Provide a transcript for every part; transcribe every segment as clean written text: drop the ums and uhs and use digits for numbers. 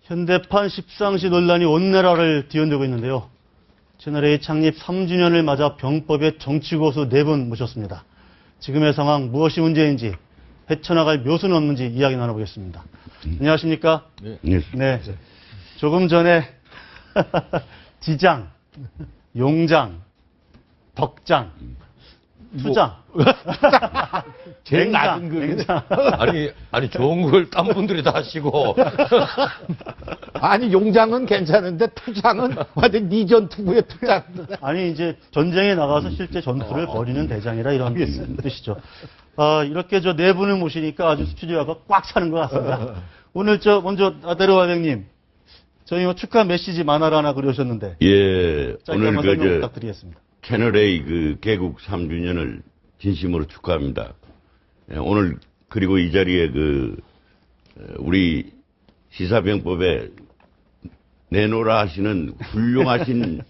현대판 십상시 논란이 온 나라를 뒤흔들고 있는데요. 채널A 창립 3주년을 맞아 병법의 정치고수 4분 모셨습니다. 지금의 상황 무엇이 문제인지 헤쳐나갈 묘수는 없는지 이야기 나눠보겠습니다. 안녕하십니까? 네. 네. 조금 전에 지장, 용장, 덕장, 투장. 제일 낮은 냉장. 아니, 좋은 걸 딴 분들이 다 하시고. 아니, 용장은 괜찮은데, 투장은 완전 니전 투구의 투장. 아니, 이제 전쟁에 나가서 실제 전투를 벌이는 대장이라 이런 뜻이죠. 이렇게 저 4분을 모시니까 아주 스튜디오가 꽉 차는 것 같습니다. 오늘 먼저 아데르와백님, 저희 축하 메시지 만화를 하나 그려오셨는데. 예, 오늘 설명 부탁드리겠습니다. 채널A 개국 3주년을 진심으로 축하합니다. 예, 오늘 그리고 이 자리에 우리 시사병법에 내놓으라 하시는 훌륭하신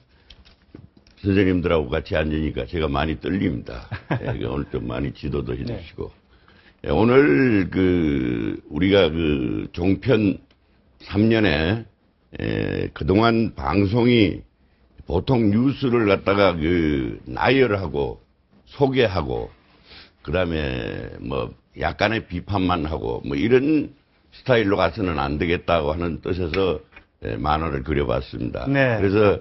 선생님들하고 같이 앉으니까 제가 많이 떨립니다. 예, 오늘 좀 많이 지도도 해주시고. 예, 오늘 우리가 종편 3년에 그동안 방송이 보통 뉴스를 갖다가 나열하고 소개하고 그다음에 뭐 약간의 비판만 하고 뭐 이런 스타일로 가서는 안 되겠다고 하는 뜻에서 만화를 그려봤습니다. 네. 그래서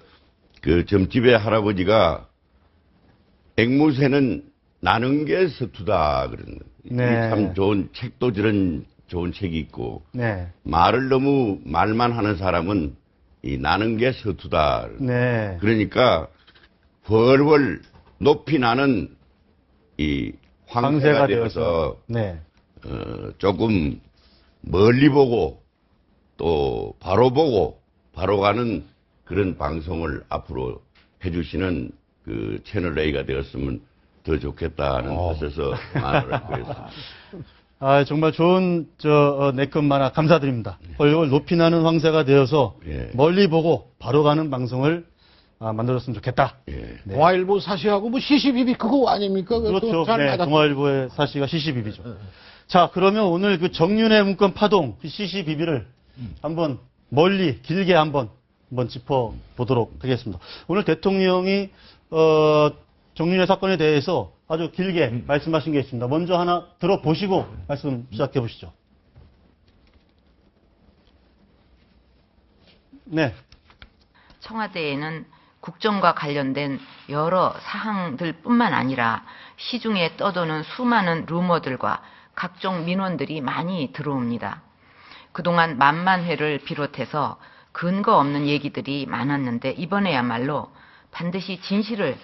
점집의 할아버지가 앵무새는 나는 게 서투다 그런. 네. 참 좋은 책도 저런 좋은 책이 있고. 네. 말을 너무 말만 하는 사람은 나는 게 서투다. 네. 그러니까 훨훨 높이 나는 이 황새가 되어서 네. 조금 멀리 보고 또 바로 보고 바로 가는 그런 방송을 앞으로 해주시는 채널A가 되었으면 더 좋겠다는 뜻에서 만화를 그렸습니다. 정말 좋은, 네컷 만화 감사드립니다. 훨훨 높이 나는 황새가 되어서 예. 멀리 보고 바로 가는 방송을 만들었으면 좋겠다. 예. 네. 동아일보 사시하고 뭐 시시비비 그거 아닙니까? 그렇죠. 잘 네, 맞았... 동아일보의 사시가 시시비비죠. 자, 그러면 오늘 정윤의 문건 파동, 시시비비를 한번 멀리, 길게 한번 짚어보도록 하겠습니다. 오늘 대통령이, 정윤의 사건에 대해서 아주 길게 말씀하신 게 있습니다. 먼저 하나 들어보시고 말씀 시작해 보시죠. 네. 청와대에는 국정과 관련된 여러 사항들뿐만 아니라 시중에 떠도는 수많은 루머들과 각종 민원들이 많이 들어옵니다. 그동안 만만회를 비롯해서 근거 없는 얘기들이 많았는데 이번에야말로 반드시 진실을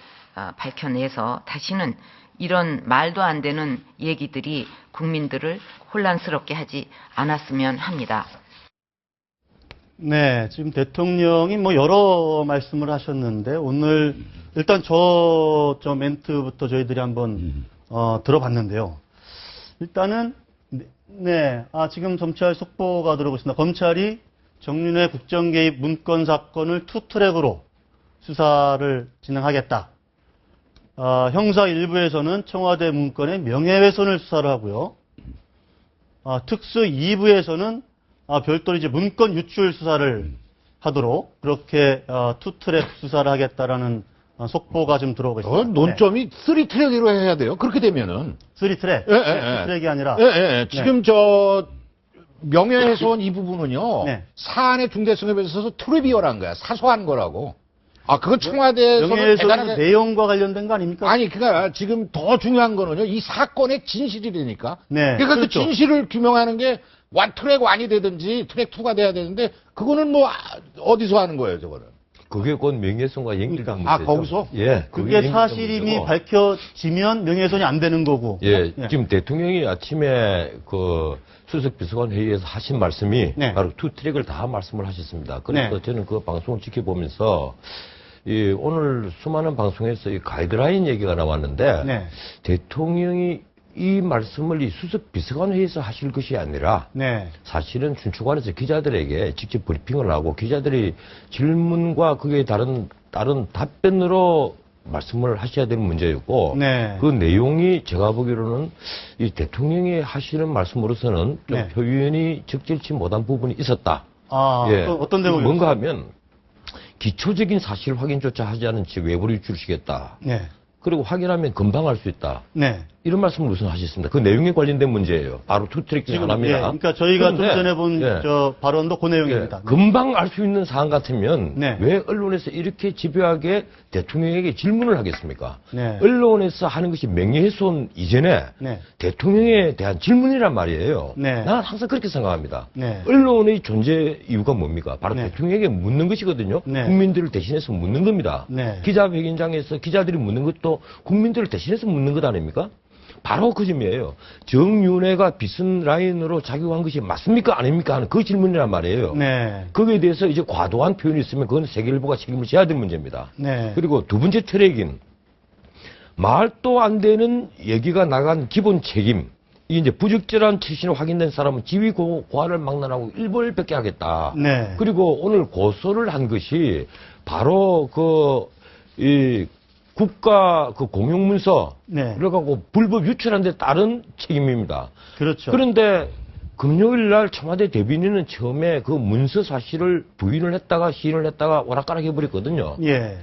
밝혀내서 다시는 이런 말도 안 되는 얘기들이 국민들을 혼란스럽게 하지 않았으면 합니다. 네, 지금 대통령이 여러 말씀을 하셨는데 오늘 일단 저 멘트부터 저희들이 한번 들어봤는데요. 일단은 지금 검찰 속보가 들어오고 있습니다. 검찰이 정윤회 국정개입 문건 사건을 투트랙으로 수사를 진행하겠다. 형사 1부에서는 청와대 문건의 명예훼손을 수사를 하고요. 특수 2부에서는 별도로 이제 문건 유출 수사를 하도록 그렇게 투트랙 수사를 하겠다라는 속보가 지금 들어오고 있습니다. 논점이 3트랙으로 해야 돼요. 그렇게 되면은. 3트랙? 예. 3트랙이 아니라. 지금 명예훼손 이 부분은요. 네. 사안의 중대성에 비해서 트리비얼한 거야. 사소한 거라고. 그건 청와대에서는 명예훼손 대단하게 내용과 관련된 거 아닙니까? 아니, 그러니까 지금 더 중요한 거는요. 이 사건의 진실이라니까. 네. 그러니까 그렇죠. 그 진실을 규명하는 게 트랙 1이 되든지 트랙 2가 돼야 되는데 그거는 어디서 하는 거예요, 저거는? 그게 곧 명예훼손과 연결된 문제죠. 거기서? 예. 그게 사실임이 밝혀지면 명예훼손이 안 되는 거고. 예. 지금 대통령이 아침에 수석 비서관 회의에서 하신 말씀이 바로 투 트랙을 다 말씀을 하셨습니다. 그래서 저는 그 방송을 지켜보면서 오늘 수많은 방송에서 이 가이드라인 얘기가 나왔는데 대통령이 이 말씀을 이 수석 비서관 회의에서 하실 것이 아니라 사실은 춘추관에서 기자들에게 직접 브리핑을 하고 기자들이 질문과 그게 다른 답변으로 말씀을 하셔야 되는 문제였고 그 내용이 제가 보기로는 이 대통령이 하시는 말씀으로서는 좀 표현이 적절치 못한 부분이 있었다. 어떤 대목이 뭔가 하면 기초적인 사실 확인조차 하지 않은 채 외부로 유출시켰다. 네. 그리고 확인하면 금방 알 수 있다. 네. 이런 말씀을 우선 하셨습니다. 그 내용에 관련된 문제예요. 바로 투트랙 중에 하나입니다. 그러니까 저희가 좀 그런데, 전에 본 저 발언도 그 내용입니다. 금방 알 수 있는 사안 같으면 네. 왜 언론에서 이렇게 집요하게 대통령에게 질문을 하겠습니까? 네. 언론에서 하는 것이 명예훼손 이전에 네. 대통령에 대한 질문이란 말이에요. 네. 나는 항상 그렇게 생각합니다. 네. 언론의 존재 이유가 뭡니까? 바로 네. 대통령에게 묻는 것이거든요. 네. 국민들을 대신해서 묻는 겁니다. 네. 기자회견장에서 기자들이 묻는 것도 국민들을 대신해서 묻는 것 아닙니까? 바로 그 점이에요. 정윤회가 비선 라인으로 작용한 것이 맞습니까? 아닙니까? 하는 그 질문이란 말이에요. 네. 거기에 대해서 이제 과도한 표현이 있으면 그건 세계일보가 책임을 져야 될 문제입니다. 네. 그리고 두 번째 트랙인 말도 안 되는 얘기가 나간 기본 책임. 이게 이제 부적절한 출신이 확인된 사람은 지위 고하를 막론하고 일벌백계 하겠다. 네. 그리고 오늘 고소를 한 것이 바로 이 국가 그 공용문서 네. 그래갖고 불법 유출한 데 따른 책임입니다. 그렇죠. 그런데 금요일 날 청와대 대변인은 처음에 그 문서 사실을 부인을 했다가 시인을 했다가 오락가락 해버렸거든요. 예.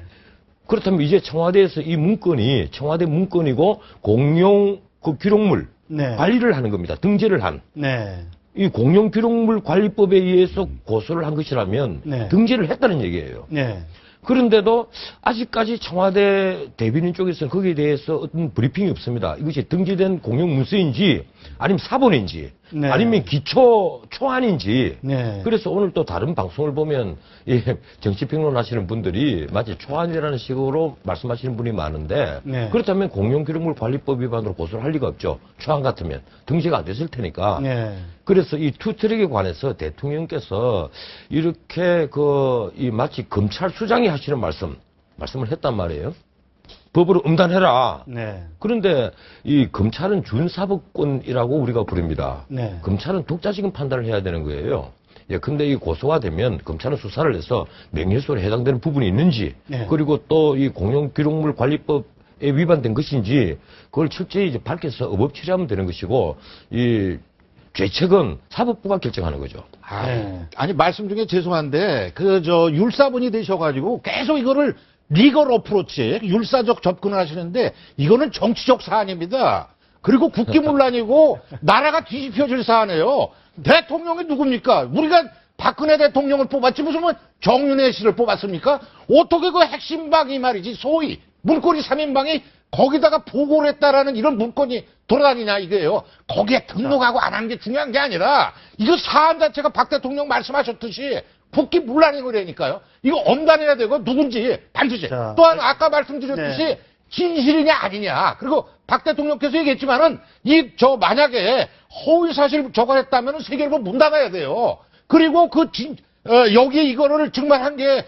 그렇다면 이제 청와대에서 이 문건이 청와대 문건이고 공용 그 기록물 네. 관리를 하는 겁니다. 등재를 한. 네. 이 공용 기록물 관리법에 의해서 고소를 한 것이라면 네. 등재를 했다는 얘기예요. 네. 그런데도 아직까지 청와대 대변인 쪽에서는 거기에 대해서 어떤 브리핑이 없습니다. 이것이 등재된 공용 문서인지 아니면 사본인지 네. 아니면 기초 초안인지. 네. 그래서 오늘 또 다른 방송을 보면 정치평론 하시는 분들이 마치 초안이라는 식으로 말씀하시는 분이 많은데 네. 그렇다면 공용기록물 관리법 위반으로 고소를 할 리가 없죠. 초안 같으면 등재가 안 됐을 테니까. 네. 그래서 이 투트랙에 관해서 대통령께서 이렇게 마치 검찰 수장이 하시는 말씀을 했단 말이에요. 법으로 음단해라. 네. 그런데 이 검찰은 준사법권이라고 우리가 부릅니다. 네. 검찰은 독자적인 판단을 해야 되는 거예요. 근데 이 고소가 되면 검찰은 수사를 해서 명예훼손에 해당되는 부분이 있는지, 네. 그리고 또 이 공용기록물 관리법에 위반된 것인지, 그걸 철저히 이제 밝혀서 의법 처리하면 되는 것이고, 이 죄책은 사법부가 결정하는 거죠. 네. 아니 말씀 중에 죄송한데 율사분이 되셔가지고 계속 이거를 리걸 어프로치, 율사적 접근을 하시는데 이거는 정치적 사안입니다. 그리고 국기문란이고 나라가 뒤집혀질 사안이에요. 대통령이 누굽니까? 우리가 박근혜 대통령을 뽑았지 무슨 정윤회 씨를 뽑았습니까? 어떻게 그 핵심방이 말이지 소위 문고리 3인방이 거기다가 보고를 했다라는 이런 문건이 돌아다니냐 이거예요. 거기에 등록하고 안 한 게 중요한 게 아니라 이거 사안 자체가 박 대통령 말씀하셨듯이 국기문란인 거라니까요. 이거 엄단해야 되고 누군지 반드시. 또한 아까 말씀드렸듯이 네. 진실이냐 아니냐. 그리고 박 대통령께서 얘기했지만은 만약에 허위 사실 저거 했다면은 세계일보 문 닫아야 돼요. 그리고 여기 이거를 증명한 게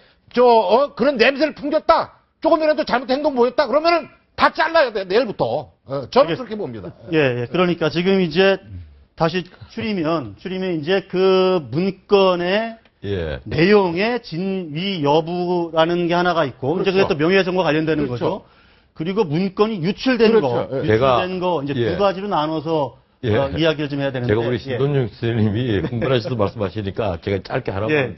그런 냄새를 풍겼다. 조금이라도 잘못 행동 보였다. 그러면은 다 잘라야 돼 내일부터. 저는 그렇게 봅니다. 예. 그러니까 지금 이제 다시 추리면 이제 그 문건의 내용의 진위 여부라는 게 하나가 있고, 그렇죠. 이제 그게 또 명예훼손과 관련되는 그렇죠. 거죠. 그리고 문건이 유출된 그렇죠. 거, 제가- 유출된 거 이제 두 가지로 나눠서 이야기를 좀 해야 되는데. 제가 우리 신돈영 선생님이 흥분하셔서 말씀하시니까 제가 짧게 하나만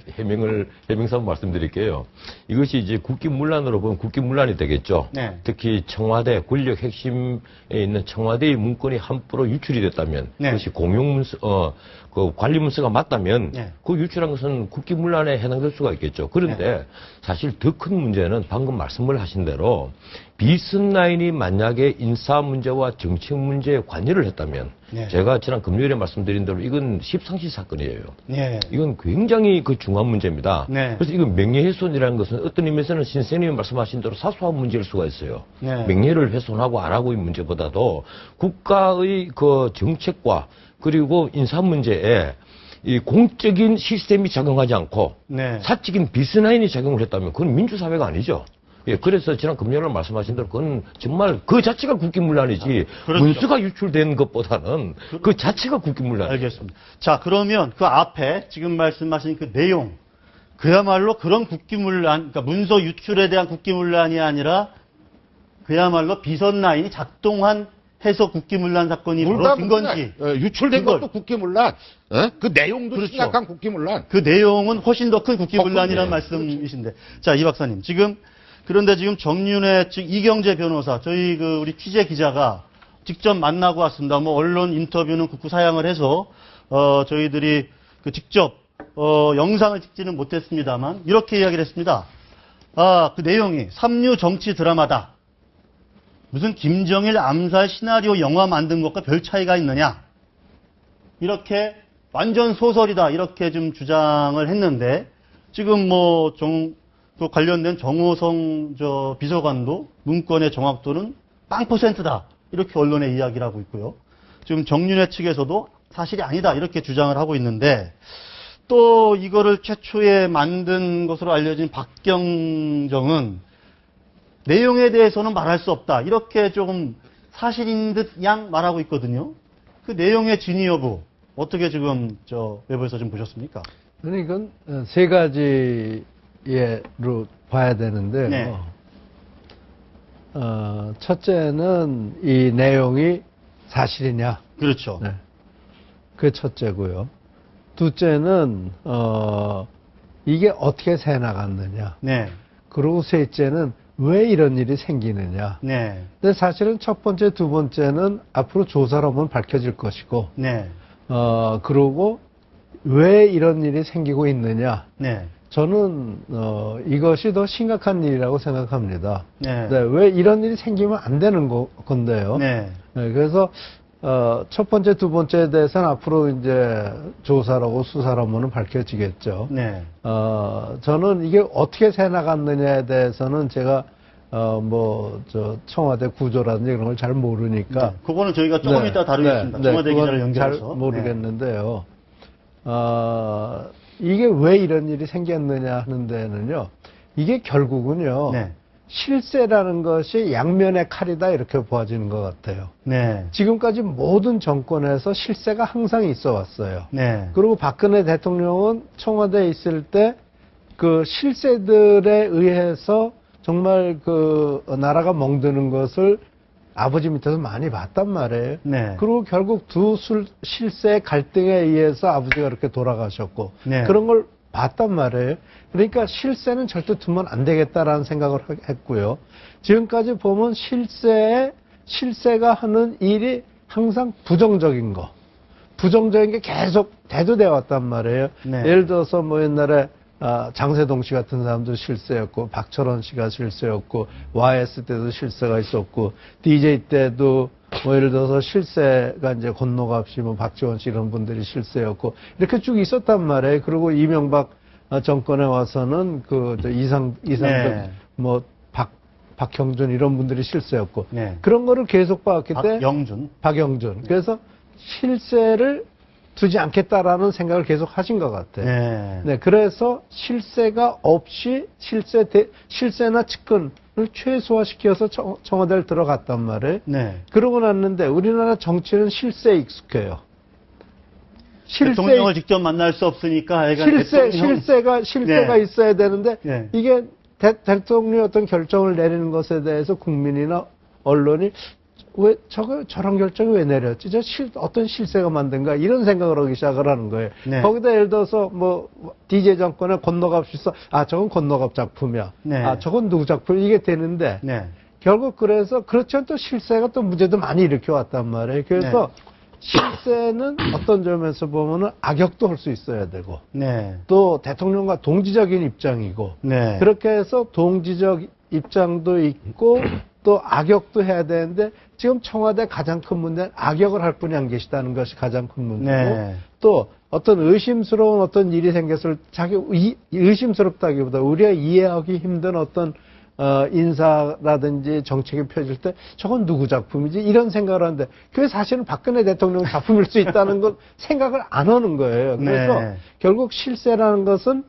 해명서 말씀드릴게요. 이것이 이제 국기문란으로 보면 국기문란이 되겠죠. 네. 특히 청와대 권력 핵심에 있는 청와대의 문건이 함부로 유출이 됐다면 네. 그것이 공용문서, 그 관리문서가 맞다면 네. 그 유출한 것은 국기문란에 해당될 수가 있겠죠. 그런데 사실 더 큰 문제는 방금 말씀을 하신 대로 비선 라인이 만약에 인사 문제와 정책 문제에 관여를 했다면 네. 제가 지난 금요일에 말씀드린 대로 이건 십상시 사건이에요. 네. 이건 굉장히 중요한 문제입니다. 네. 그래서 이건 명예훼손이라는 것은 어떤 의미에서는 신선생님이 말씀하신 대로 사소한 문제일 수가 있어요. 네. 명예를 훼손하고 안 하고의 문제보다도 국가의 그 정책과 그리고 인사 문제에 이 공적인 시스템이 작용하지 않고 네. 사적인 비스라인이 작용을 했다면 그건 민주사회가 아니죠. 그래서 지난 금요일에 말씀하신 대로 그건 정말 그 자체가 국기문란이지 그렇죠. 문서가 유출된 것보다는 그 자체가 국기문란이에요. 알겠습니다. 자, 그러면 그 앞에 지금 말씀하신 그 내용, 그야말로 그런 국기문란, 그러니까 문서 유출에 대한 국기문란이 아니라 그야말로 비선 라인이 작동한 해서 국기문란 사건이 벌어진 건지 유출된 그걸. 것도 국기문란, 그 내용도 그렇죠. 심각한 국기문란. 그 내용은 훨씬 더 큰 국기문란이라는 네. 말씀이신데. 자, 이 박사님. 그런데 지금 정윤회 측 이경재 변호사, 저희 우리 취재 기자가 직접 만나고 왔습니다. 뭐, 언론 인터뷰는 극구 사양을 해서, 저희들이 직접, 영상을 찍지는 못했습니다만, 이렇게 이야기를 했습니다. 그 내용이 삼류 정치 드라마다. 무슨 김정일 암살 시나리오 영화 만든 것과 별 차이가 있느냐. 이렇게 완전 소설이다. 이렇게 좀 주장을 했는데, 지금 그 관련된 정호성 비서관도 문건의 정확도는 0%다. 이렇게 언론에 이야기를 하고 있고요. 지금 정윤회 측에서도 사실이 아니다. 이렇게 주장을 하고 있는데, 또 이거를 최초에 만든 것으로 알려진 박경정은 내용에 대해서는 말할 수 없다. 이렇게 조금 사실인 듯 양 말하고 있거든요. 그 내용의 진위 여부 어떻게 지금 외부에서 좀 보셨습니까? 저는 이건 세 가지로 봐야 되는데요. 네. 첫째는 이 내용이 사실이냐. 그렇죠. 네. 그게 첫째고요. 둘째는 이게 어떻게 새 나갔느냐. 네. 그리고 셋째는 왜 이런 일이 생기느냐. 네. 근데 사실은 첫 번째, 두 번째는 앞으로 조사로 하면 밝혀질 것이고, 네. 그리고 왜 이런 일이 생기고 있느냐. 네. 저는 이것이 더 심각한 일이라고 생각합니다. 네. 네, 왜 이런 일이 생기면 안 되는 건데요. 네. 네, 그래서 첫 번째, 두 번째에 대해서는 앞으로 이제 조사라고 수사라면은 밝혀지겠죠. 네. 저는 이게 어떻게 새 나갔느냐에 대해서는 제가 청와대 구조라든지 그런 걸 잘 모르니까. 네. 그거는 저희가 조금 네, 이따 다루겠습니다. 청와대 그건 기자를 연결해서. 잘 모르겠는데요. 이게 왜 이런 일이 생겼느냐 하는 데는요, 이게 결국은요, 네. 실세라는 것이 양면의 칼이다 이렇게 보아지는 것 같아요. 네. 지금까지 모든 정권에서 실세가 항상 있어 왔어요. 네. 그리고 박근혜 대통령은 청와대에 있을 때 그 실세들에 의해서 정말 그 나라가 멍드는 것을 아버지 밑에서 많이 봤단 말이에요. 네. 그리고 결국 두 실세 갈등에 의해서 아버지가 이렇게 돌아가셨고 네. 그런 걸 봤단 말이에요. 그러니까 실세는 절대 두면 안 되겠다라는 생각을 했고요. 지금까지 보면 실세가 하는 일이 항상 부정적인 게 계속 대두되어 왔단 말이에요. 네. 예를 들어서 옛날에 장세동 씨 같은 사람도 실세였고, 박철원 씨가 실세였고, YS 때도 실세가 있었고, DJ 때도 예를 들어서 실세가 이제 권노갑 씨, 박지원 씨 이런 분들이 실세였고, 이렇게 쭉 있었단 말이에요. 그리고 이명박 정권에 와서는 이상득, 네. 박형준 이런 분들이 실세였고, 네. 그런 거를 계속 봐왔기 때문에. 박영준. 그래서 실세를 두지 않겠다라는 생각을 계속 하신 것 같아요. 네. 네, 그래서 실세가 없이 실세나 측근을 최소화시켜서 청와대를 들어갔단 말이에요. 네. 그러고 났는데 우리나라 정치는 실세에 익숙해요. 대통령을 직접 만날 수 없으니까 실세가 네. 있어야 되는데 네. 이게 대통령이 어떤 결정을 내리는 것에 대해서 국민이나 언론이 왜 저런 결정이 왜 내렸지? 어떤 실세가 만든가? 이런 생각을 하기 시작을 하는 거예요. 네. 거기다 예를 들어서 DJ 정권에 권노갑 씨 저건 권노갑 작품이야. 네. 저건 누구 작품? 이게 되는데 네. 결국 그래서 그렇죠. 또 실세가 또 문제도 많이 일으켜 왔단 말이에요. 그래서 실세는 어떤 점에서 보면은 악역도 할 수 있어야 되고 네. 또 대통령과 동지적인 입장이고 네. 그렇게 해서 동지적 입장도 있고 또 악역도 해야 되는데 지금 청와대 가장 큰 문제는 악역을 할 분이 안 계시다는 것이 가장 큰 문제고 네. 또 어떤 의심스러운 어떤 일이 생겼을 의심스럽다기보다 우리가 이해하기 힘든 어떤 인사라든지 정책이 펴질 때 저건 누구 작품이지 이런 생각을 하는데 그게 사실은 박근혜 대통령 작품일 수 있다는 건 생각을 안 하는 거예요. 그래서 네. 결국 실세라는 것은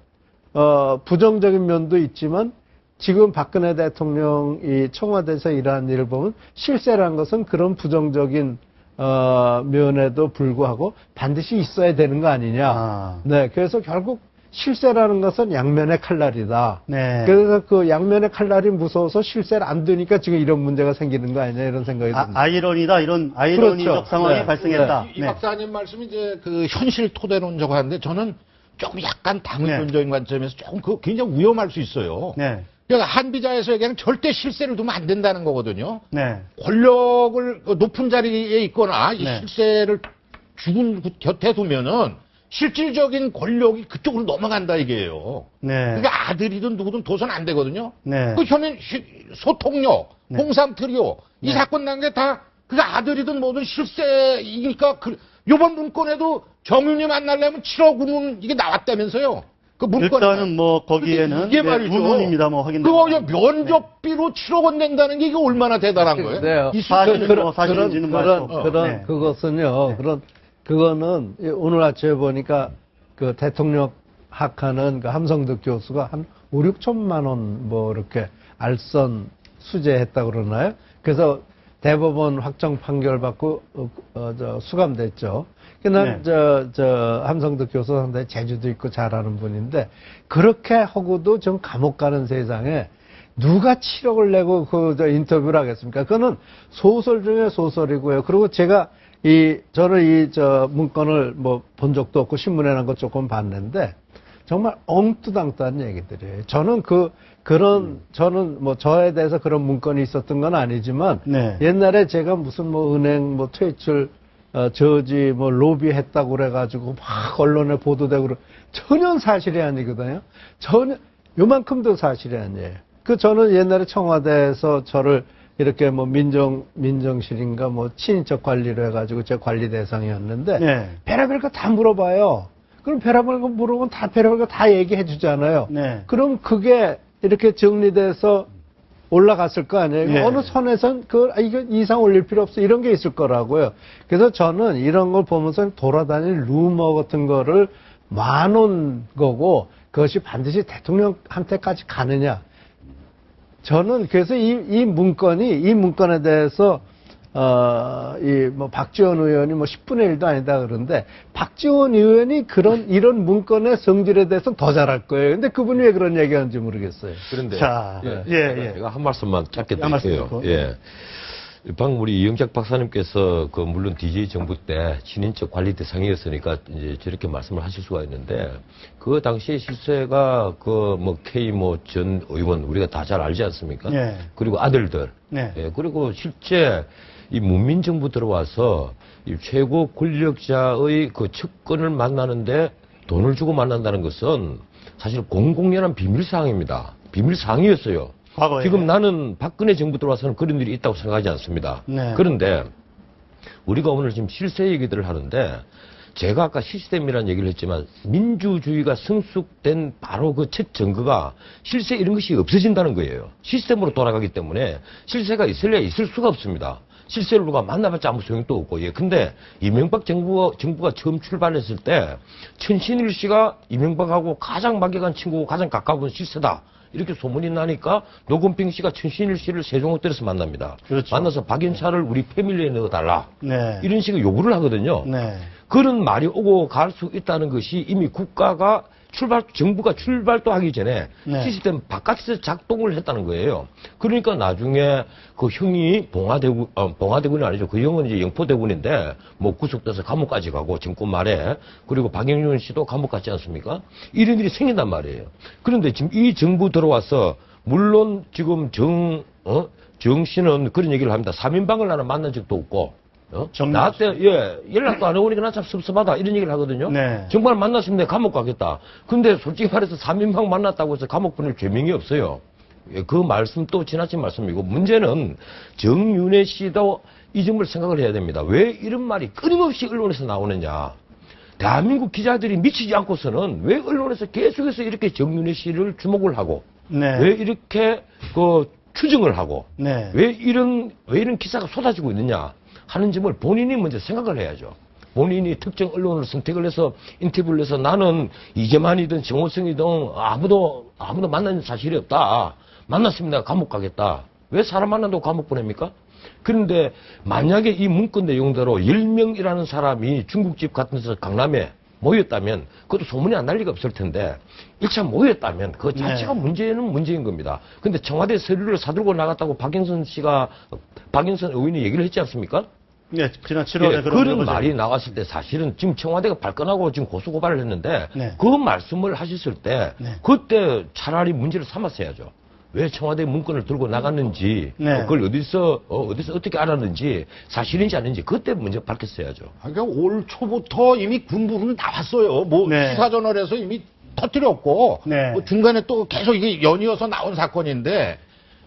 부정적인 면도 있지만 지금 박근혜 대통령이 청와대에서 일하는 일을 보면 실세라는 것은 그런 부정적인 면에도 불구하고 반드시 있어야 되는 거 아니냐. 아. 네, 그래서 결국 실세라는 것은 양면의 칼날이다. 네. 그래서 그 양면의 칼날이 무서워서 실세를 안 드니까 지금 이런 문제가 생기는 거 아니냐 이런 생각이 듭니다. 아이러니다 이런 아이러니적 그렇죠. 상황이 네. 발생했다. 이 박사님 말씀이 이제 그 현실 토대론적 하는데 저는 조금 약간 당론적인 관점에서 조금 그 굉장히 위험할 수 있어요. 네. 그러니까 한비자에서 얘기하는 절대 실세를 두면 안 된다는 거거든요. 네. 권력을 높은 자리에 있거나 이 네. 실세를 죽은 곁에 두면은 실질적인 권력이 그쪽으로 넘어간다 이게요. 네. 그러니까 아들이든 누구든 둬선 안 되거든요. 네. 그 현행 소통력, 네. 홍삼 트리오 이 네. 사건 단계 다 그 아들이든 뭐든 실세이니까 요번 문건에도 정윤이 만나려면 7억 원은 이게 나왔다면서요. 그 문건 일단은 뭐 거기에는 이게 말이죠. 부분입니다. 뭐 확인. 그거 면접비로 7억 원 낸다는 게 이게 얼마나 대단한 거예요? 네. 이 사실은 뭐 사실인지는 알 수 없고. 네. 그것은요, 그거는 오늘 아침에 보니까 그 대통령 학하는 그 함성득 교수가 한 5, 6천만 원 뭐 이렇게 알선 수재했다고 그러나요? 그래서 대법원 확정 판결 받고, 수감됐죠. 그날, 함성득 교수 상당히 재주도 있고 잘하는 분인데, 그렇게 하고도 좀 감옥 가는 세상에 누가 7억을 내고 인터뷰를 하겠습니까? 그거는 소설 중에 소설이고요. 그리고 제가 저는 문건을 뭐 본 적도 없고 신문에 난 거 조금 봤는데, 정말 엉뚜당뚜한 얘기들이에요. 저는 저는 뭐 저에 대해서 그런 문건이 있었던 건 아니지만, 네. 옛날에 제가 무슨 뭐 은행 뭐 퇴출, 저지 뭐 로비했다고 그래가지고 막 언론에 보도되고 전혀 사실이 아니거든요. 전혀, 요만큼도 사실이 아니에요. 저는 옛날에 청와대에서 저를 이렇게 뭐 민정실인가 뭐 친인척 관리로 해가지고 제 관리 대상이었는데, 네. 별의별 거 다 물어봐요. 그럼 별의별 거 물어보면 별의별 거 다 얘기해 주잖아요. 네. 그럼 그게 이렇게 정리돼서 올라갔을 거 아니에요. 네. 어느 선에선 이거 이상 올릴 필요 없어. 이런 게 있을 거라고요. 그래서 저는 이런 걸 보면서 돌아다니는 루머 같은 거를 모아놓은 거고, 그것이 반드시 대통령한테까지 가느냐. 저는 그래서 이 문건에 대해서 박지원 의원이 뭐 10분의 1도 아니다 그러는데, 박지원 의원이 이런 문건의 성질에 대해서 더 잘할 거예요. 근데 그분이 왜 그런 얘기 하는지 모르겠어요. 그런데 자, 제가 한 말씀만 짧게 한 말씀 드릴게요. 듣고. 예. 방금 우리 이영작 박사님께서 물론 DJ 정부 때 친인척 관리 대상이었으니까 이제 저렇게 말씀을 하실 수가 있는데, 그 당시에 실세가 K 전 의원 우리가 다 잘 알지 않습니까? 네. 그리고 아들들. 네. 예, 그리고 실제 이 문민정부 들어와서 이 최고 권력자의 그 측근을 만나는데 돈을 주고 만난다는 것은 사실 공공연한 비밀사항입니다. 비밀사항이었어요. 과거에. 지금 나는 박근혜 정부 들어와서는 그런 일이 있다고 생각하지 않습니다. 네. 그런데 우리가 오늘 지금 실세 얘기들을 하는데, 제가 아까 시스템이라는 얘기를 했지만 민주주의가 성숙된 바로 그 첫 증거가 실세 이런 것이 없어진다는 거예요. 시스템으로 돌아가기 때문에 실세가 있을래야 있을 수가 없습니다. 실세를 누가 만나봤자 아무 소용도 없고. 예. 근데 이명박 정부가 처음 출발했을 때 천신일 씨가 이명박하고 가장 막역한 친구고 가장 가까운 실세다, 이렇게 소문이 나니까 노건평 씨가 천신일 씨를 세종호텔에서 만납니다. 그렇죠. 만나서 박인차를 우리 패밀리에 넣어달라. 네. 이런 식의 요구를 하거든요. 네. 그런 말이 오고 갈 수 있다는 것이 이미 정부가 출발도 하기 전에 네. 시스템 바깥에서 작동을 했다는 거예요. 그러니까 나중에 그 형이 봉화대군이 아니죠. 그 형은 이제 영포대군인데 구속돼서 감옥까지 가고 정권 말에, 그리고 박영준 씨도 감옥 갔지 않습니까? 이런 일이 생긴단 말이에요. 그런데 지금 이 정부 들어와서, 물론 지금 정 씨는 그런 얘기를 합니다. 3인방을 나는 만난 적도 없고, 나한테, 연락도 안 해오니까 나 참 섭섭하다, 이런 얘기를 하거든요. 네. 정말 만났으면 내가 감옥 가겠다. 근데 솔직히 말해서 3인방 만났다고 해서 감옥 보낼 죄명이 없어요. 그 말씀도 지나친 말씀이고, 문제는 정윤회 씨도 이 점을 생각을 해야 됩니다. 왜 이런 말이 끊임없이 언론에서 나오느냐. 대한민국 기자들이 미치지 않고서는 왜 언론에서 계속해서 이렇게 정윤회 씨를 주목을 하고, 네. 왜 이렇게 추정을 하고, 네. 왜 이런 기사가 쏟아지고 있느냐 하는 점을 본인이 먼저 생각을 해야죠. 본인이 특정 언론을 선택을 해서 인터뷰를 해서 나는 이재만이든 정호성이든 아무도 만난 사실이 없다. 만났으면 내가 감옥 가겠다. 왜 사람 만난다고 감옥 보냅니까? 그런데 만약에 이 문건 내용대로 10명이라는 사람이 중국집 같은 데서 강남에 모였다면 그것도 소문이 안 날 리가 없을 텐데 1차 모였다면 그 자체가 문제는 문제인 겁니다. 근데 청와대 서류를 사들고 나갔다고 박영선 의원이 얘기를 했지 않습니까? 네, 지난 7월에 그런 말이 나왔을 때 사실은 지금 청와대가 발끈하고 지금 고소고발을 했는데 그 말씀을 하셨을 때 그때 차라리 문제를 삼았어야죠. 왜 청와대 문건을 들고 나갔는지, 그걸 어디서 어떻게 알았는지, 사실인지 아닌지, 그때 먼저 밝혔어야죠. 그러니까 올 초부터 이미 군부는 나왔어요. 뭐, 시사저널에서 이미 터뜨렸고, 뭐 중간에 또 계속 이게 연이어서 나온 사건인데,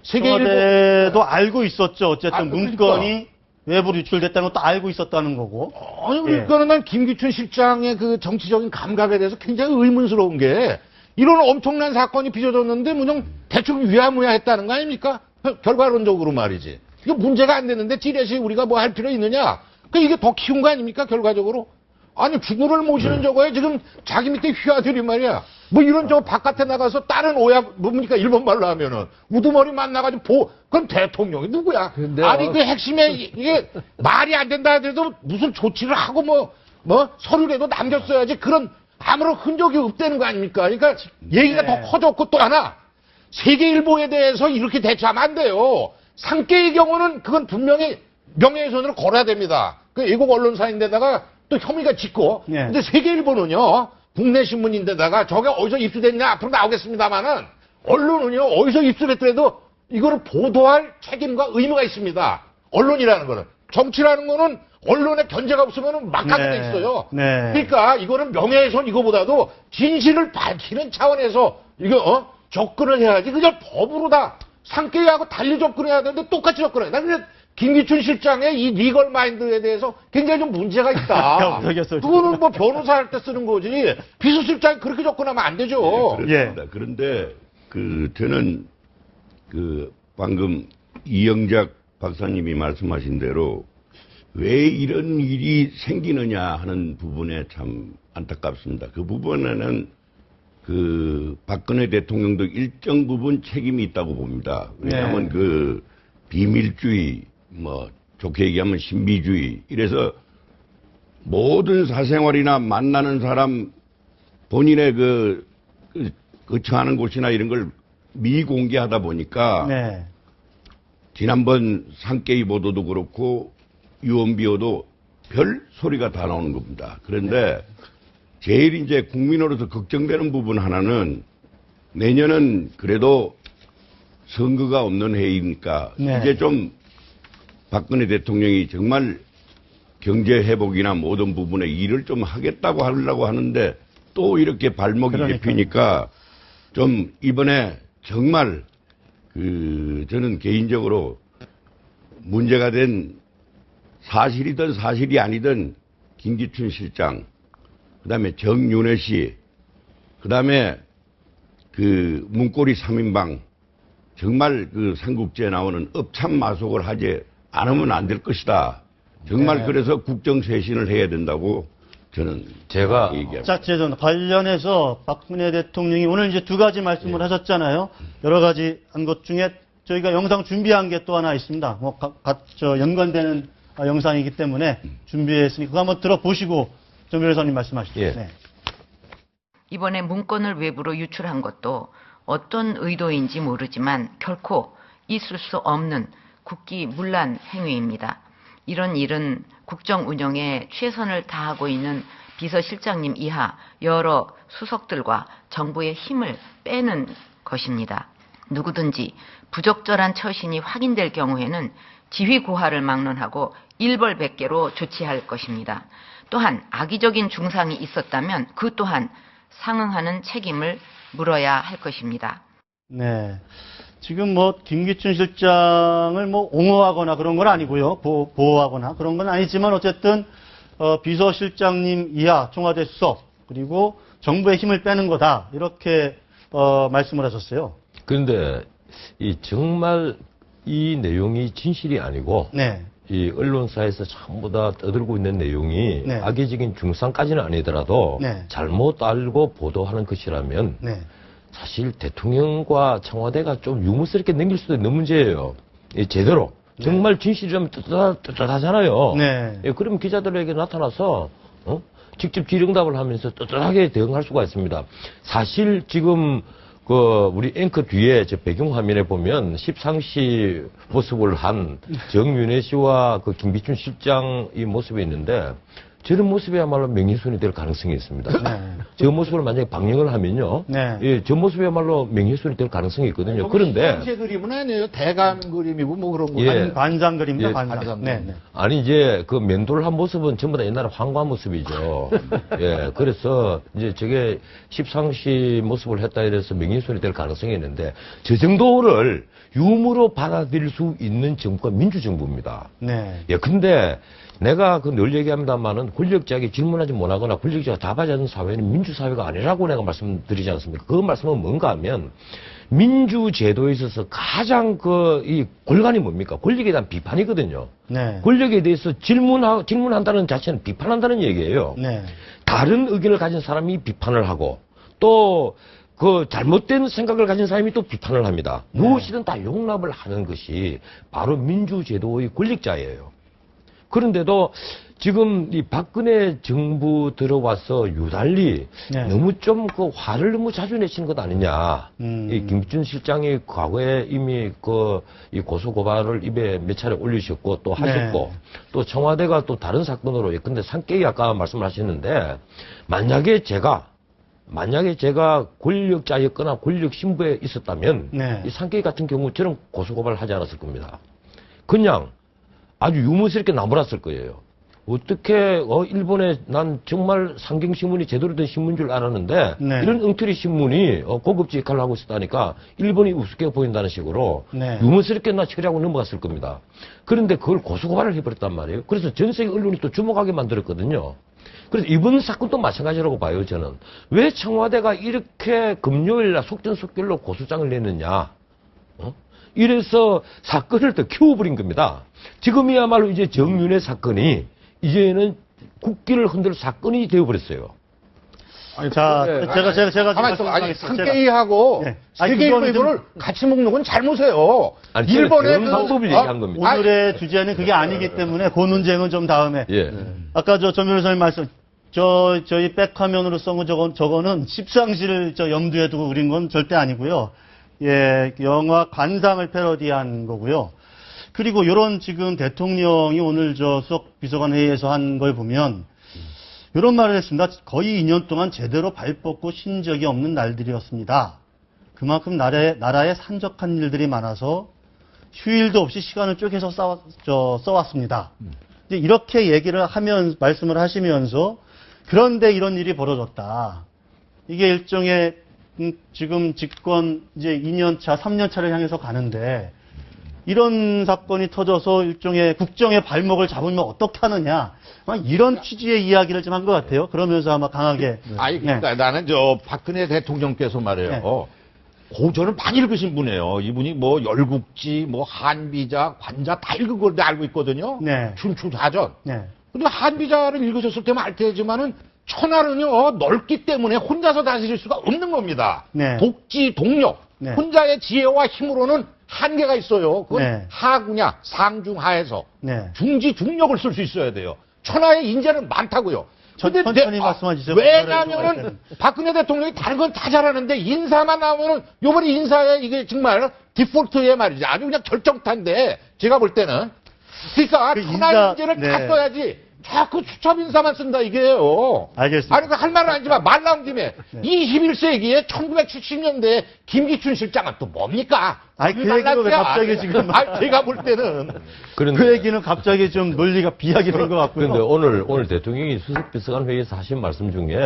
청와대도 알고 있었죠. 어쨌든 그러니까. 문건이 외부로 유출됐다는 것도 알고 있었다는 거고. 아니, 그러니까는 난 김기춘 실장의 그 정치적인 감각에 대해서 굉장히 의문스러운 게, 이런 엄청난 사건이 빚어졌는데 그냥 대충 위야무야 했다는 거 아닙니까? 결과론적으로 말이지. 이거 문제가 안 되는데 찌레시 우리가 뭐 할 필요 있느냐? 그러니까 이게 더 키운 거 아닙니까? 결과적으로. 아니 주구를 모시는 저거에 지금 자기 밑에 휘하들이 말이야. 뭐 이런 저 바깥에 나가서 다른 오야 뭡니까? 일본 말로 하면은 우두머리 만나가지고 그럼 대통령이 누구야? 근데요. 아니 그 핵심에 이게 말이 안 된다 하더라도 무슨 조치를 하고 뭐 서류라도 남겼어야지 그런 아무런 흔적이 없다는 거 아닙니까? 그러니까 얘기가 더 커졌고 또 하나 세계일보에 대해서 이렇게 대처하면 안 돼요. 상계의 경우는 그건 분명히 명예훼손으로 걸어야 됩니다. 그 외국 언론사인데다가 또 혐의가 짙고 근데 세계일보는요 국내 신문인데다가 저게 어디서 입수됐냐 앞으로 나오겠습니다만은 언론은요 어디서 입수됐더라도 이거를 보도할 책임과 의무가 있습니다. 언론이라는 거는 정치라는 거는 언론에 견제가 없으면 막하게 돼 있어요. 그러니까 이거는 명예훼손 이거보다도 진실을 밝히는 차원에서 이거 접근을 해야지. 그냥 법으로 다 상계하고 달리 접근해야 되는데 똑같이 접근해야 돼. 난 그냥 김기춘 실장의 이 리걸 마인드에 대해서 굉장히 좀 문제가 있다. 그거는 뭐 변호사 할 때 쓰는 거지. 비서실장이 그렇게 접근하면 안 되죠. 그렇습니다. 그런데 저는 방금 이영작 박사님이 말씀하신 대로 왜 이런 일이 생기느냐 하는 부분에 참 안타깝습니다. 그 부분에는 박근혜 대통령도 일정 부분 책임이 있다고 봅니다. 왜냐하면 비밀주의, 좋게 얘기하면 신비주의, 이래서 모든 사생활이나 만나는 사람 본인의 거처하는 곳이나 이런 걸 미공개하다 보니까 지난번 상계의 보도도 그렇고 유언비어도 별 소리가 다 나오는 겁니다. 그런데 제일 이제 국민으로서 걱정되는 부분 하나는 내년은 그래도 선거가 없는 해이니까 이제 좀 박근혜 대통령이 정말 경제 회복이나 모든 부분에 일을 좀 하겠다고 하려고 하는데 또 이렇게 발목이 잡히니까 좀 이번에 정말 저는 개인적으로 문제가 된 사실이든 사실이 아니든 김기춘 실장, 그다음에 정윤회 씨, 그다음에 문고리 3인방 정말 삼국지에 나오는 업참마속을 하지 않으면 안 될 것이다. 정말 그래서 국정쇄신을 해야 된다고 저는 제가 얘기합니다. 자, 관련해서 박근혜 대통령이 오늘 이제 두 가지 말씀을 하셨잖아요. 여러 가지 한 것 중에 저희가 영상 준비한 게 또 하나 있습니다. 연관되는 영상이기 때문에 준비했으니 그거 한번 들어보시고 정 변호사님 말씀하시죠. 이번에 문건을 외부로 유출한 것도 어떤 의도인지 모르지만 결코 있을 수 없는 국기문란 행위입니다. 이런 일은 국정 운영에 최선을 다하고 있는 비서실장님 이하 여러 수석들과 정부의 힘을 빼는 것입니다. 누구든지 부적절한 처신이 확인될 경우에는 지휘 고하를 막론하고 일벌백계로 조치할 것입니다. 또한 악의적인 중상이 있었다면 그 또한 상응하는 책임을 물어야 할 것입니다. 지금 김기춘 실장을 옹호하거나 그런 건 아니고요. 보호하거나 그런 건 아니지만 어쨌든 비서실장님 이하 청와대 수석 그리고 정부의 힘을 빼는 거다. 이렇게 말씀을 하셨어요. 그런데 정말 이 내용이 진실이 아니고 이 언론사에서 전부 다 떠들고 있는 내용이 악의적인 중상까지는 아니더라도 잘못 알고 보도하는 것이라면 사실 대통령과 청와대가 좀 유무스럽게 넘길 수도 있는 문제예요. 제대로 정말 진실이라면 떳떳하잖아요. 그럼 기자들에게 나타나서 직접 질의응답을 하면서 떳떳하게 대응할 수가 있습니다. 사실 지금 우리 앵커 뒤에 저 배경화면에 보면 십상시 모습을 한 정윤회 씨와 김기춘 실장 이 모습이 있는데 저런 모습이야말로 명예훼손이 될 가능성이 있습니다. 저 모습을 만약에 방영을 하면요. 예, 저 모습이야말로 명예훼손이 될 가능성이 있거든요. 그런데. 당시 그림은 아니에요. 대감 그림이고 뭐 그런 거. 예. 관장 그림입니다, 예, 관장. 네. 아니, 이제 그 면도를 한 모습은 전부 다 옛날에 황과 모습이죠. 예, 그래서 이제 저게 십상시 모습을 했다 이래서 명예훼손이 될 가능성이 있는데 저 정도를 유무로 받아들일 수 있는 정부가 민주정부입니다. 네. 예, 근데 내가 늘 얘기합니다만은 권력자에게 질문하지 못하거나 권력자가 답하지 않는 사회는 민주사회가 아니라고 내가 말씀드리지 않습니까? 그 말씀은 뭔가 하면 민주제도에 있어서 가장 이 골간이 뭡니까? 권력에 대한 비판이거든요. 네. 권력에 대해서 질문한다는 자체는 비판한다는 얘기예요. 네. 다른 의견을 가진 사람이 비판을 하고 또 잘못된 생각을 가진 사람이 또 비판을 합니다. 무엇이든 다 용납을 하는 것이 바로 민주제도의 권력자예요. 그런데도 지금 이 박근혜 정부 들어와서 유달리 너무 좀 화를 너무 자주 내시는 것 아니냐. 이 김기춘 실장이 과거에 이미 이 고소고발을 입에 몇 차례 올리셨고 또 하셨고 또 청와대가 또 다른 사건으로 근데 상계히 아까 말씀을 하셨는데 만약에 제가 권력자였거나 권력 신부에 있었다면 이 상계희 같은 경우 저런 고소고발을 하지 않았을 겁니다. 그냥 아주 유머스럽게 나무랐을 거예요. 어떻게 일본에 난 정말 상경신문이 제대로 된 신문인 줄 알았는데 이런 엉터리 신문이 고급지 역할을 하고 있었다니까 일본이 우습게 보인다는 식으로 유머스럽게 나 처리하고 넘어갔을 겁니다. 그런데 그걸 고소고발을 해버렸단 말이에요. 그래서 전 세계 언론이 또 주목하게 만들었거든요. 그래서 이번 사건도 마찬가지라고 봐요, 저는. 왜 청와대가 이렇게 금요일날 속전속결로 고소장을 냈느냐. 이래서 사건을 더 키워버린 겁니다. 지금이야말로 이제 정윤회 사건이 이제는 국기를 흔들 사건이 되어버렸어요. 자, 제가 가만히 있어. 상계이하고 세계일보를 같이 먹는 건 잘못해요. 아니, 일본의 방법을 얘기한 겁니다. 오늘의 주제는 그게 아니기 때문에 그 논쟁은 좀 다음에. 아까 정 변호사님 말씀, 저희 백화면으로 쓴 저거는 십상시를 염두에 두고 그린 건 절대 아니고요. 예, 영화 관상을 패러디한 거고요. 그리고 요런 지금 대통령이 오늘 수석 비서관 회의에서 한 걸 보면 요런 말을 했습니다. 거의 2년 동안 제대로 발 뻗고 쉰 적이 없는 날들이었습니다. 그만큼 나라에 산적한 일들이 많아서 휴일도 없이 시간을 쪼개서 써왔습니다. 이제 이렇게 말씀을 하시면서 그런데 이런 일이 벌어졌다. 이게 일종의 지금 집권 이제 2년차, 3년차를 향해서 가는데 이런 사건이 터져서 일종의 국정의 발목을 잡으면 어떻게 하느냐. 이런 취지의 이야기를 좀 한 것 같아요. 그러면서 아마 강하게. 그러니까 나는 박근혜 대통령께서 말해요. 저는 많이 읽으신 분이에요. 이분이 뭐 열국지, 뭐 한비자, 관자 다 읽은 걸 알고 있거든요. 춘추자전. 근데 한비자를 읽으셨을 때만 알 테지만은 천하는요 넓기 때문에 혼자서 다스릴 수가 없는 겁니다. 독지 동력, 혼자의 지혜와 힘으로는 한계가 있어요. 그건 하구냐 상중하에서 중지 중력을 쓸 수 있어야 돼요. 천하의 인재는 많다고요. 천천히 말씀해 주세요. 왜냐하면은 박근혜 대통령이 다른 건 다 잘하는데 인사만 나오면은 요번에 인사에 이게 정말 디폴트에 말이지 아주 그냥 결정타인데 제가 볼 때는 그러니까 천하의 인재를 다 써야지. 자꾸 수첩 인사만 쓴다 이게요. 알겠습니다. 아니 할 말은 아니지만 말 나온 김에 21세기에 1970년대 김기춘 실장은 또 뭡니까? 아니 그 얘기를 왜 갑자기 지금? 제가 볼 때는 그 얘기는 갑자기 좀 논리가 비약이 된 것 같고요. 그런데 오늘 대통령이 수석비서관 회의에서 하신 말씀 중에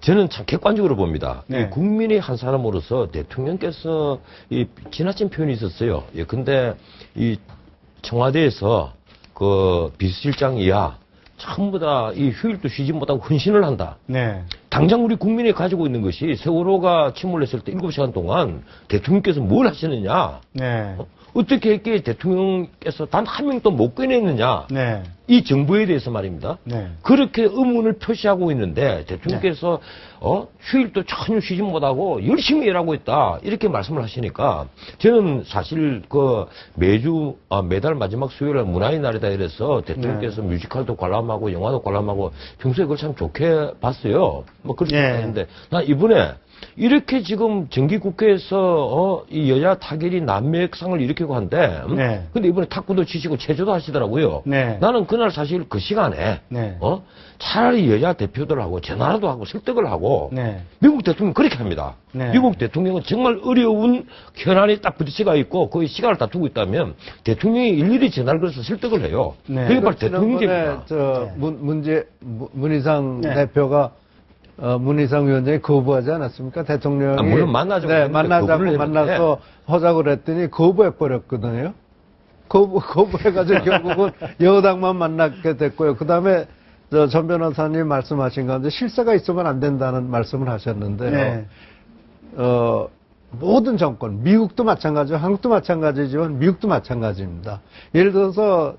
저는 참 객관적으로 봅니다. 국민의 한 사람으로서 대통령께서 이 지나친 표현이 있었어요. 근데 이 청와대에서 비서실장 이하 전부 다 이 휴일도 쉬지 못하고 헌신을 한다. 당장 우리 국민이 가지고 있는 것이 세월호가 침몰했을 때 7시간 동안 대통령께서 뭘 하시느냐. 어떻게 이렇게 대통령께서 단 한 명도 못 꺼냈느냐. 네. 이 정부에 대해서 말입니다. 네. 그렇게 의문을 표시하고 있는데 대통령께서 휴일도 전혀 쉬지 못하고 열심히 일하고 있다 이렇게 말씀을 하시니까 저는 사실 그 매달 마지막 수요일에 문화의 날이다 이래서 대통령께서 뮤지컬도 관람하고 영화도 관람하고 평소에 그걸 참 좋게 봤어요. 뭐 그렇게 했는데 나 이번에 이렇게 지금 정기국회에서 이 여야 타결이 난맥상을 일으키고 한데 근데 이번에 탁구도 치시고 체조도 하시더라고요. 나는 그날 사실 그 시간에 차라리 여야 대표들하고 전화라도 하고 설득을 하고 미국 대통령 그렇게 합니다. 미국 대통령은 정말 어려운 현안이 딱 부딪혀가 있고 거의 시간을 다투고 있다면 대통령이 일일이 전화를 걸어서 설득을 해요. 그게 바로 대통령제입니다. 문희상 대표가 문희상 위원장이 거부하지 않았습니까? 대통령이. 물론 만나자고. 네, 만나서 하자고 그랬더니 거부해버렸거든요. 거부해가지고 결국은 여당만 만나게 됐고요. 그 다음에 전 변호사님 말씀하신 가운데 실세가 있으면 안 된다는 말씀을 하셨는데요. 모든 정권, 미국도 마찬가지고 한국도 마찬가지지만 미국도 마찬가지입니다. 예를 들어서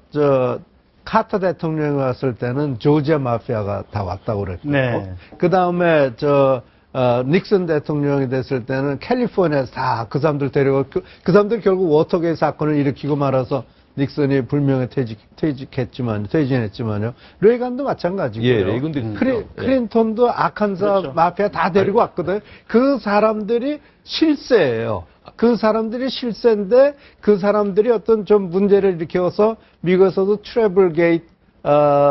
카터 대통령이 왔을 때는 조지아 마피아가 다 왔다고 그랬고, 그 다음에 닉슨 대통령이 됐을 때는 캘리포니아에서 다 그 사람들 데려고, 그 사람들 결국 워터게이트 사건을 일으키고 말아서 닉슨이 불명예 퇴진했지만요. 레이건도 마찬가지고요. 예, 레이건도 클린턴도 아칸사 마피아 다 데리고 왔거든요. 그 사람들이 실세예요. 그 사람들이 실세인데 그 사람들이 어떤 좀 문제를 일으켜서 미국에서도 트래블 게이트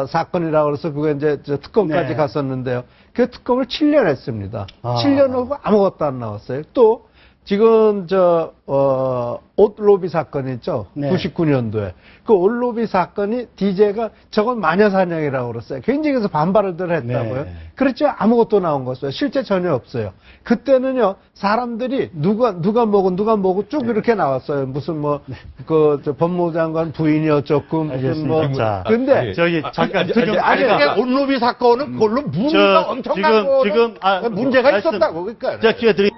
사건이라고 해서 그게 이제 특검까지 갔었는데요. 그 특검을 7년 했습니다. 7년 하고 아무것도 안 나왔어요. 또 지금 옷 로비 사건 있죠. 99년도에. 그 옷 로비 사건이 DJ가 저건 마녀사냥이라고 그랬어요. 굉장히 그래서 반발을 했다고요. 그렇죠. 아무것도 나온 거였어요. 실제 전혀 없어요. 그때는요, 사람들이 누가 뭐고 쭉 이렇게 나왔어요. 무슨 법무부 장관 부인이 어쩌고, 무슨 근데, 잠깐, 옷 로비 사건은 그걸로 무리가 엄청나고 문제가 있었다고. 그러니까. 자, 기회 드리